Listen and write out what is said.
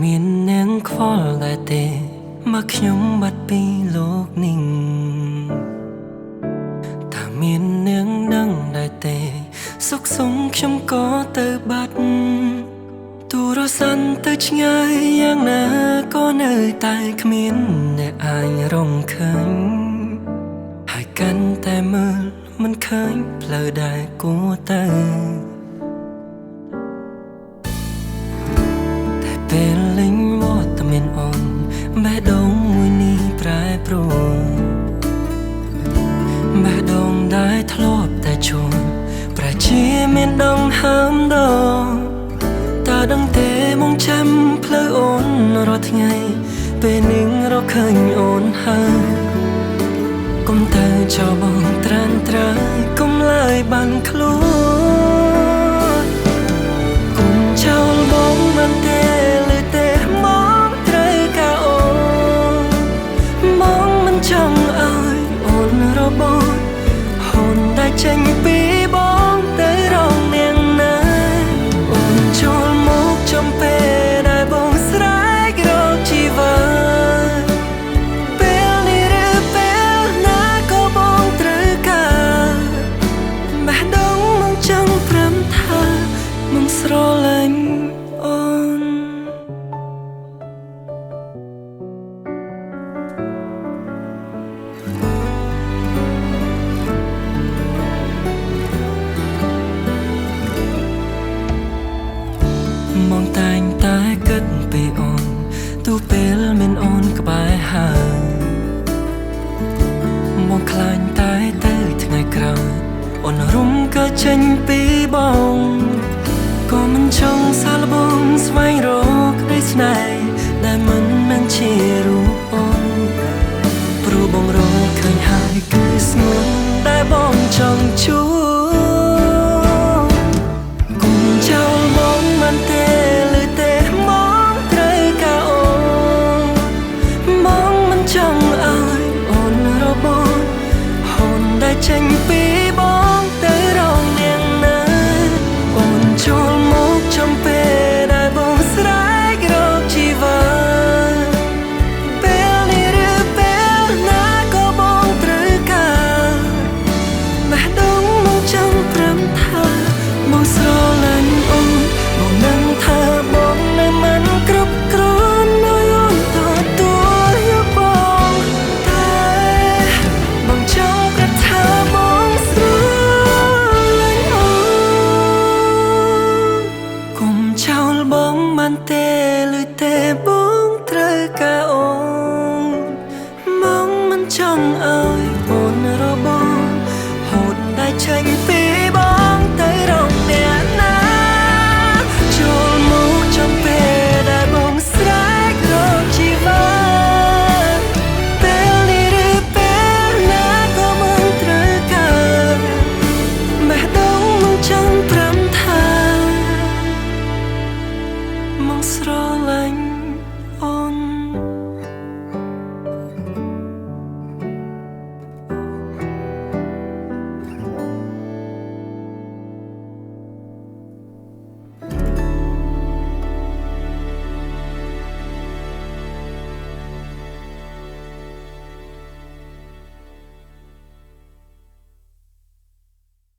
មាននាងខ្វល់ដែរទេមកខ្ញុំបាត់ពីលោកនេះតាមាននាងដឹងដែរទេសុខសុំខ្ញុំក៏ទៅបាត់ទូរស័ព្ទទៅឆ្ងាយយ៉ាងណាក៏នៅតែគ្មានអ្នកអាចរងឃើញហើយកាន់តែមើលមិនឃើញផ្លូវដែលគួរទៅពេលលេងវត្តមានអូនបេះដូងមួយនេះប្រែប្រួលបេះដូងដែលធ្លាប់តែជួនប្រជាមានដងហើមដងតើដឹងទេមកចាំផ្លូវអូនរាល់ថ្ងៃពេលនឹងរកឃើញអូនហើយកុំទៅចោលបងត្រានត្រើយកុំឡើយបានខ្លួនកុំចោលបងបានទេចង់ឲ្យអូនរបូតហូនដែលចេញពីបងទៅរងនាងណាអូនចូលមកចំពេលដែលបងស្រែករកជីវិតពេលនេះឬពេលណាក៏បងត្រូវការបេះដូងមកចង់ព្រមថាមកស្រឡាញ់អូនមកតែងតែគិតពីអូនទូពេលមានអូនក្បែរហើយមកខ្លាញ់តែទៅថ្ងៃក្រោយអូនរំកើចេញពីបងក៏មិនចង់សាឡបងស្វែងរកក្តីស្នេហ៍ដែលមិននឹងជារូបអូនព្រោះបងរកឃើញហើយគឺស្ងួនដែលបងចង់ជួបកុំចោលបងមិនទេចង់ឲ្យអូនរបូតហូនដែលចេញពីបងទៅរងនាងណាអូនចូលមកចំពេលដែលបងស្រែករកជីវិតពេលនេះឬពេលណាក៏បងត្រូវការបេះដូងមកចង់ព្រមថាមកស្រឡាញ់អូនបងនឹងថាបងនៅមិនគ្រប់គ្រាន់ដោយអូនទទួលយកចោលបងបានទេឬទេ